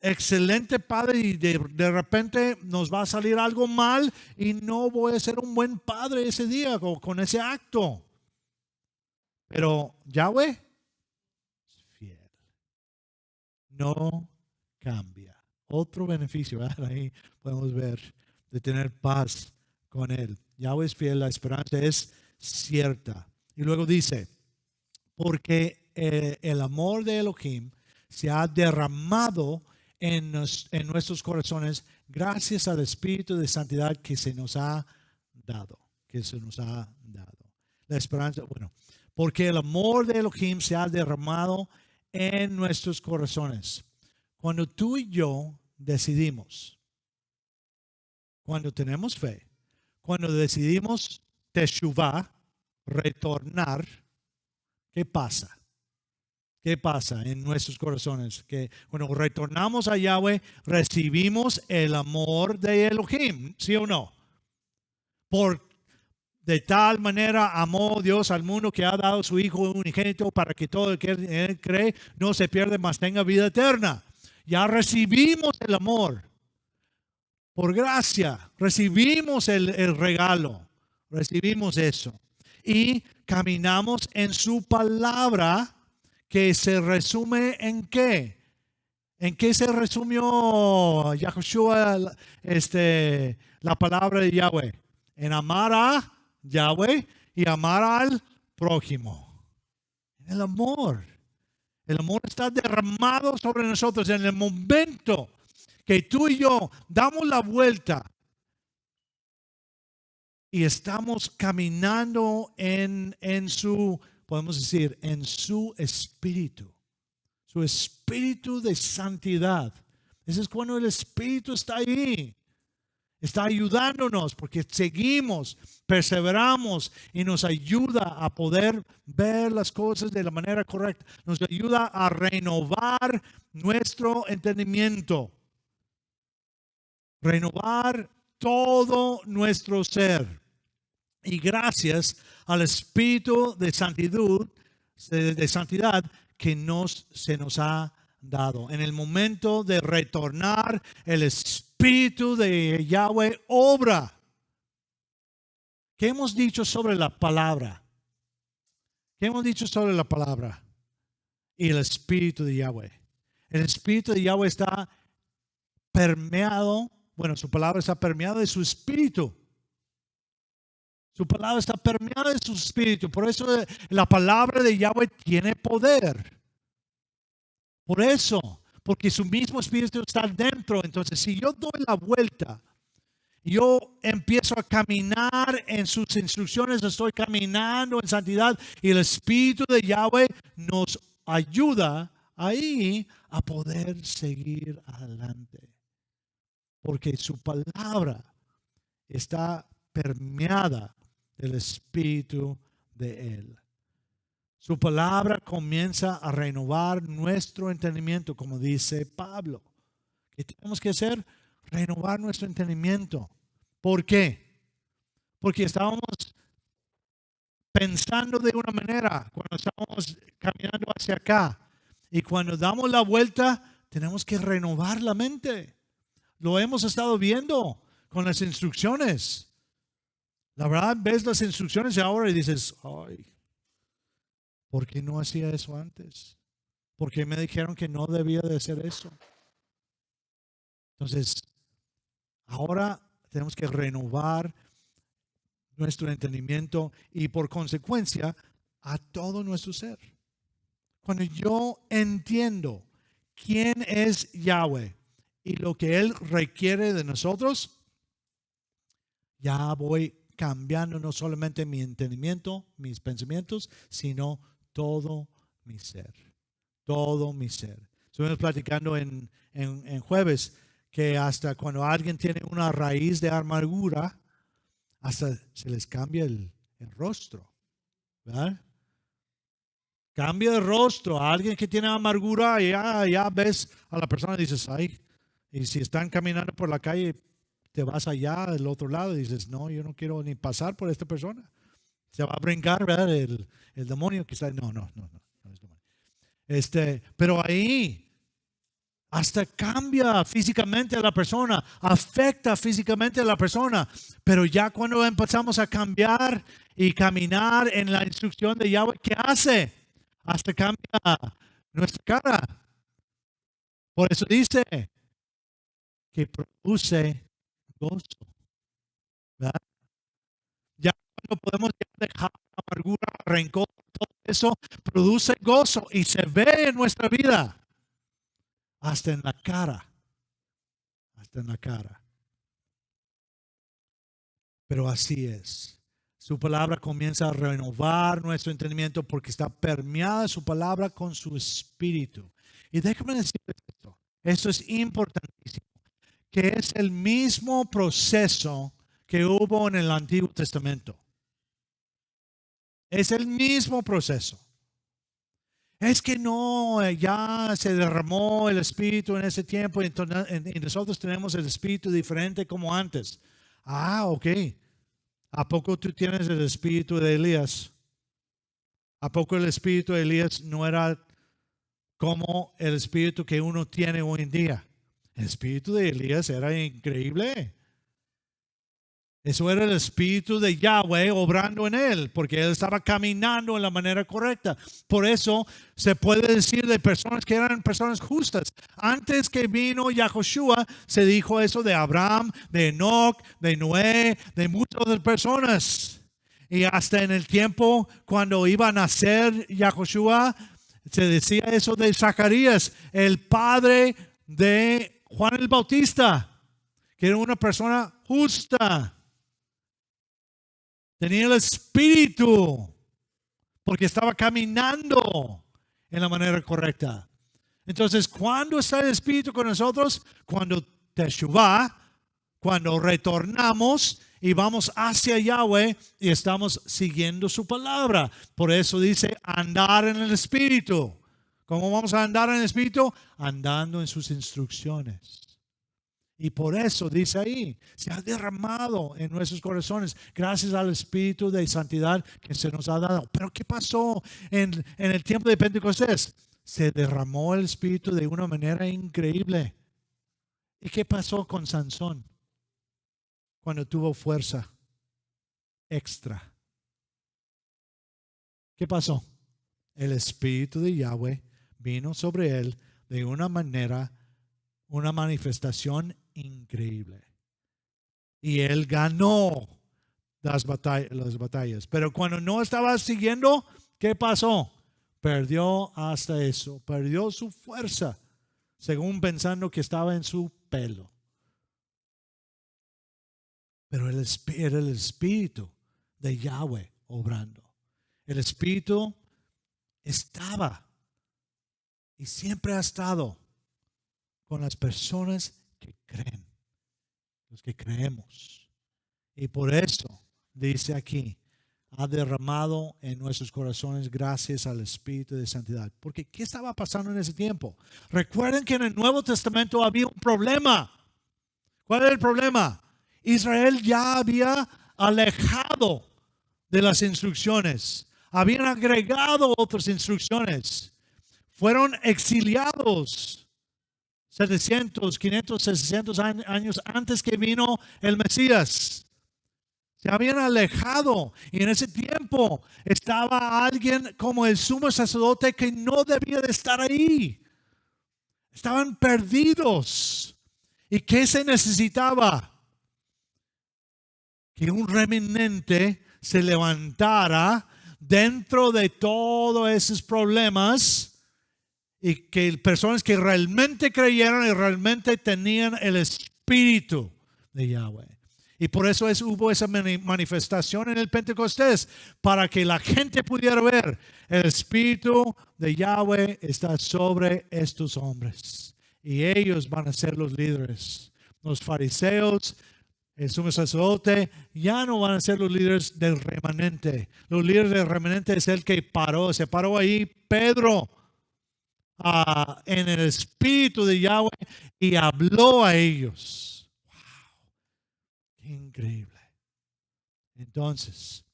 excelente padre y de repente nos va a salir algo mal y no voy a ser un buen padre ese día con ese acto. Pero Yahweh es fiel. No cambia. Otro beneficio, ¿verdad? Ahí podemos ver de tener paz con Él. Yahweh es fiel, la esperanza es cierta. Y luego dice, porque el amor de Elohim se ha derramado en nuestros corazones gracias al Espíritu de Santidad que se nos ha dado. La esperanza, porque el amor de Elohim se ha derramado en nuestros corazones. Cuando tú y yo decidimos, cuando tenemos fe, cuando decidimos teshuvah, retornar, ¿qué pasa? ¿Qué pasa en nuestros corazones? Que cuando retornamos a Yahweh, recibimos el amor de Elohim, ¿sí o no? De tal manera amó Dios al mundo que ha dado su Hijo unigénito para que todo el que en Él cree no se pierda, mas tenga vida eterna. Ya recibimos el amor. Por gracia, recibimos el regalo. Recibimos eso. Y caminamos en su palabra que se resume en ¿qué? ¿En qué se resumió Yahushua la palabra de Yahweh? En amar a Yahweh y amar al prójimo. El amor. El amor está derramado sobre nosotros en el momento que tú y yo damos la vuelta y estamos caminando en su, podemos decir, en su espíritu. Su espíritu de santidad. Ese es cuando el Espíritu está ahí. Está ayudándonos porque seguimos, perseveramos y nos ayuda a poder ver las cosas de la manera correcta. Nos ayuda a renovar nuestro entendimiento. Renovar todo nuestro ser. Y gracias al Espíritu de santidad que se nos ha dado. En el momento de retornar, el Espíritu de Yahweh obra. ¿Qué hemos dicho sobre la palabra? ¿Qué hemos dicho sobre la palabra? Y el Espíritu de Yahweh. El Espíritu de Yahweh está permeado, bueno, su palabra está permeada de su Espíritu. Su palabra está permeada de su Espíritu. Por eso la palabra de Yahweh tiene poder. Por eso, porque su mismo Espíritu está dentro. Entonces, si yo doy la vuelta, yo empiezo a caminar en sus instrucciones, estoy caminando en santidad y el Espíritu de Yahweh nos ayuda ahí a poder seguir adelante. Porque su palabra está permeada del Espíritu de Él. Su palabra comienza a renovar nuestro entendimiento, como dice Pablo. ¿Qué tenemos que hacer? Renovar nuestro entendimiento. ¿Por qué? Porque estábamos pensando de una manera cuando estábamos caminando hacia acá. Y cuando damos la vuelta, tenemos que renovar la mente. Lo hemos estado viendo con las instrucciones. La verdad, ves las instrucciones ahora y dices, ay, ¿por qué no hacía eso antes? ¿Por qué me dijeron que no debía de hacer eso? Entonces, ahora tenemos que renovar nuestro entendimiento y por consecuencia a todo nuestro ser. Cuando yo entiendo quién es Yahweh y lo que Él requiere de nosotros, ya voy cambiando no solamente mi entendimiento, mis pensamientos, sino todo mi ser. Todo mi ser. Estuvimos platicando en jueves que hasta cuando alguien tiene una raíz de amargura, hasta se les cambia el rostro. ¿Verdad? Cambia de rostro. A alguien que tiene amargura, ya ves a la persona y dices, ay, y si están caminando por la calle, te vas allá del otro lado y dices, no, yo no quiero ni pasar por esta persona. Se va a brincar, ¿verdad? El demonio que está, no es demonio. Pero ahí hasta cambia físicamente a la persona, afecta físicamente a la persona. Pero ya cuando empezamos a cambiar y caminar en la instrucción de Yahweh, ¿qué hace? Hasta cambia nuestra cara. Por eso dice que produce gozo. ¿Verdad? Ya cuando podemos dejar amargura, rencor, todo eso produce gozo y se ve en nuestra vida. Hasta en la cara. Hasta en la cara. Pero así es. Su palabra comienza a renovar nuestro entendimiento porque está permeada su palabra con su espíritu. Y déjame decirles esto. Esto es importantísimo. Que es el mismo proceso que hubo en el Antiguo Testamento. Es el mismo proceso. Es que no, ya se derramó el Espíritu en ese tiempo y nosotros tenemos el Espíritu diferente como antes. Ah, ok. ¿A poco tú tienes el Espíritu de Elías? ¿A poco el Espíritu de Elías no era como el Espíritu que uno tiene hoy en día? El Espíritu de Elías era increíble. Eso era el Espíritu de Yahweh obrando en él, porque él estaba caminando en la manera correcta. Por eso se puede decir de personas que eran personas justas. Antes que vino Yahushua, se dijo eso de Abraham, de Enoch, de Noé, de muchas otras personas. Y hasta en el tiempo cuando iba a nacer Yahushua, se decía eso de Zacarías, el padre de Juan el Bautista, que era una persona justa. Tenía el espíritu porque estaba caminando en la manera correcta. Entonces, ¿cuándo está el espíritu con nosotros? Cuando Teshuvah, cuando retornamos y vamos hacia Yahweh y estamos siguiendo su palabra. Por eso dice andar en el espíritu. ¿Cómo vamos a andar en el espíritu? Andando en sus instrucciones. Y por eso dice ahí, se ha derramado en nuestros corazones gracias al Espíritu de santidad que se nos ha dado. Pero ¿qué pasó en el tiempo de Pentecostés? Se derramó el Espíritu de una manera increíble. ¿Y qué pasó con Sansón cuando tuvo fuerza extra? ¿Qué pasó? El Espíritu de Yahweh vino sobre él de una manera, una manifestación increíble. Y él ganó las batallas. Pero cuando no estaba siguiendo, ¿qué pasó? Perdió hasta eso, perdió su fuerza, según pensando que estaba en su pelo. Pero era el Espíritu de Yahweh obrando. El Espíritu estaba y siempre ha estado con las personas que creen, los que creemos. Y por eso dice aquí, ha derramado en nuestros corazones gracias al Espíritu de santidad. Porque ¿qué estaba pasando en ese tiempo? Recuerden que en el Nuevo Testamento había un problema. ¿Cuál era el problema? Israel ya había alejado de las instrucciones. Habían agregado otras instrucciones. Fueron exiliados 700, 500, 600 años antes que vino el Mesías. Se habían alejado y en ese tiempo estaba alguien como el sumo sacerdote que no debía de estar ahí. Estaban perdidos. ¿Y qué se necesitaba? Que un remanente se levantara dentro de todos esos problemas y que personas que realmente creyeron y realmente tenían el Espíritu de Yahweh. Y por eso hubo esa manifestación en el Pentecostés, para que la gente pudiera ver el Espíritu de Yahweh está sobre estos hombres. Y ellos van a ser los líderes. Los fariseos, el sumo sacerdote, ya no van a ser los líderes del remanente. Los líderes del remanente es el que se paró ahí Pedro en el Espíritu de Yahweh y habló a ellos. ¡Wow! ¡Qué increíble! Entonces,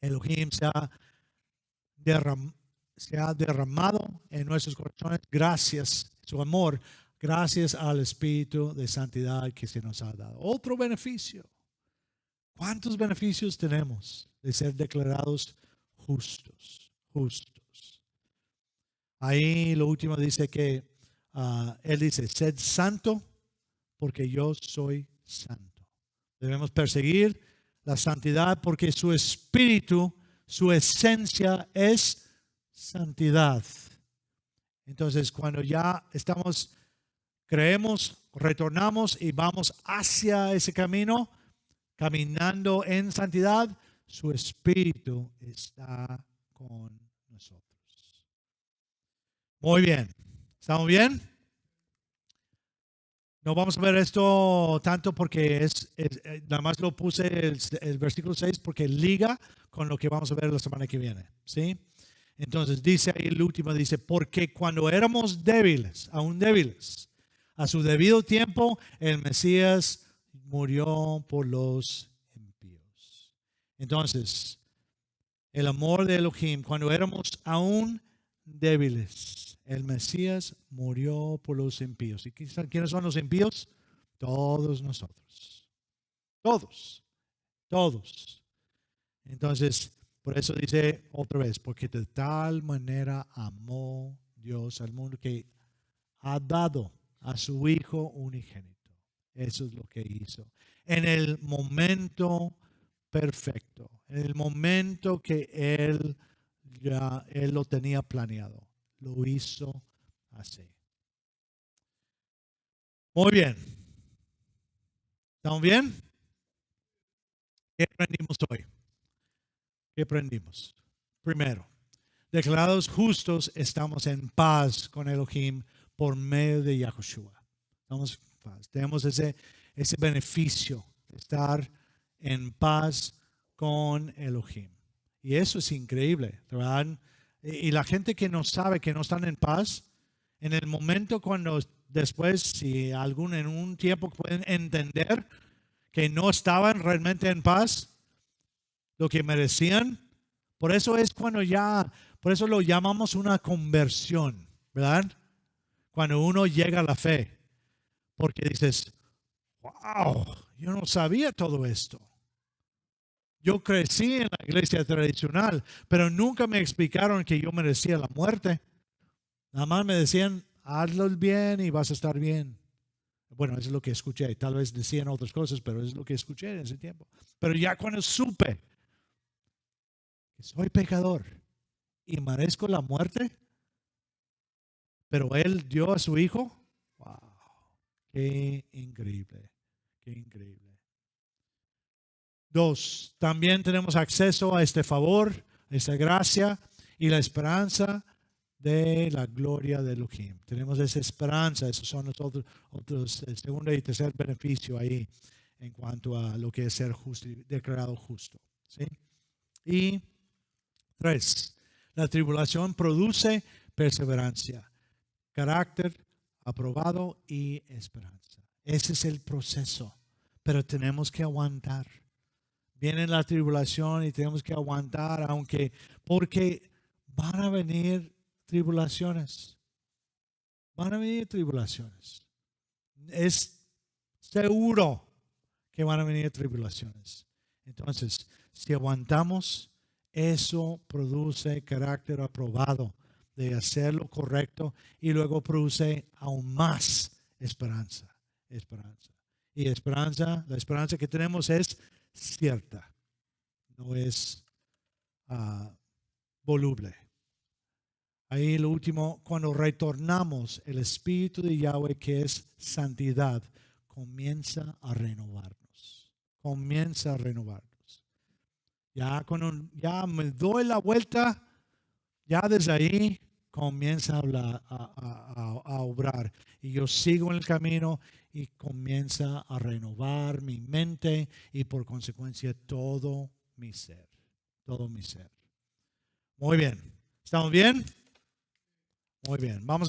Elohim se ha derramado en nuestros corazones gracias, su amor, gracias al Espíritu de santidad que se nos ha dado. Otro beneficio. ¿Cuántos beneficios tenemos de ser declarados justos? Justos. Ahí lo último dice que él dice, sed santo porque yo soy santo. Debemos perseguir la santidad porque su espíritu, su esencia es santidad. Entonces, cuando ya creemos, retornamos y vamos hacia ese camino, caminando en santidad, su espíritu está con nosotros. Muy bien. ¿Estamos bien? No vamos a ver esto tanto porque nada más lo puse el versículo 6 porque liga con lo que vamos a ver la semana que viene. ¿Sí? Entonces dice ahí el último, dice, porque cuando éramos débiles, aún débiles, a su debido tiempo el Mesías murió por los impíos. Entonces, el amor de Elohim, cuando éramos aún débiles, el Mesías murió por los impíos. ¿Y quiénes son los impíos? Todos nosotros. Todos. Todos. Entonces, por eso dice otra vez, porque de tal manera amó Dios al mundo que ha dado a su Hijo unigénito. Eso es lo que hizo. En el momento perfecto, en el momento que Él lo tenía planeado, lo hizo así. Muy bien. ¿Estamos bien? ¿Qué aprendimos hoy? ¿Qué aprendimos? Primero, declarados justos, estamos en paz con Elohim por medio de Yahushua. Estamos en paz. Tenemos ese beneficio de estar en paz con Elohim. Y eso es increíble, ¿verdad? Y la gente que no sabe que no están en paz, en el momento cuando después, si en un tiempo pueden entender que no estaban realmente en paz, lo que merecían, por eso es por eso lo llamamos una conversión, ¿verdad? Cuando uno llega a la fe, porque dices, wow, yo no sabía todo esto. Yo crecí en la iglesia tradicional, pero nunca me explicaron que yo merecía la muerte. Nada más me decían, hazlo bien y vas a estar bien. Bueno, eso es lo que escuché. Tal vez decían otras cosas, pero es lo que escuché en ese tiempo. Pero ya cuando supe que soy pecador y merezco la muerte, pero Él dio a su Hijo, wow, qué increíble, qué increíble. 2, también tenemos acceso a este favor, a esta gracia y la esperanza de la gloria de Elohim. Tenemos esa esperanza, esos son los otros el segundo y tercer beneficio ahí en cuanto a lo que es ser justo, declarado justo. ¿Sí? Y 3, la tribulación produce perseverancia, carácter aprobado y esperanza. Ese es el proceso, pero tenemos que aguantar. Viene la tribulación y tenemos que aguantar, porque van a venir tribulaciones. Van a venir tribulaciones. Es seguro que van a venir tribulaciones. Entonces, si aguantamos, eso produce carácter aprobado de hacer lo correcto y luego produce aún más esperanza. Esperanza. Y esperanza, la esperanza que tenemos es cierta, no es voluble. Ahí lo último, cuando retornamos, el Espíritu de Yahweh, que es santidad, comienza a renovarnos. Comienza a renovarnos. Ya cuando ya me doy la vuelta, ya desde ahí comienza a obrar. Y yo sigo en el camino y comienza a renovar mi mente y por consecuencia todo mi ser. Todo mi ser. Muy bien. ¿Estamos bien? Muy bien. Vamos a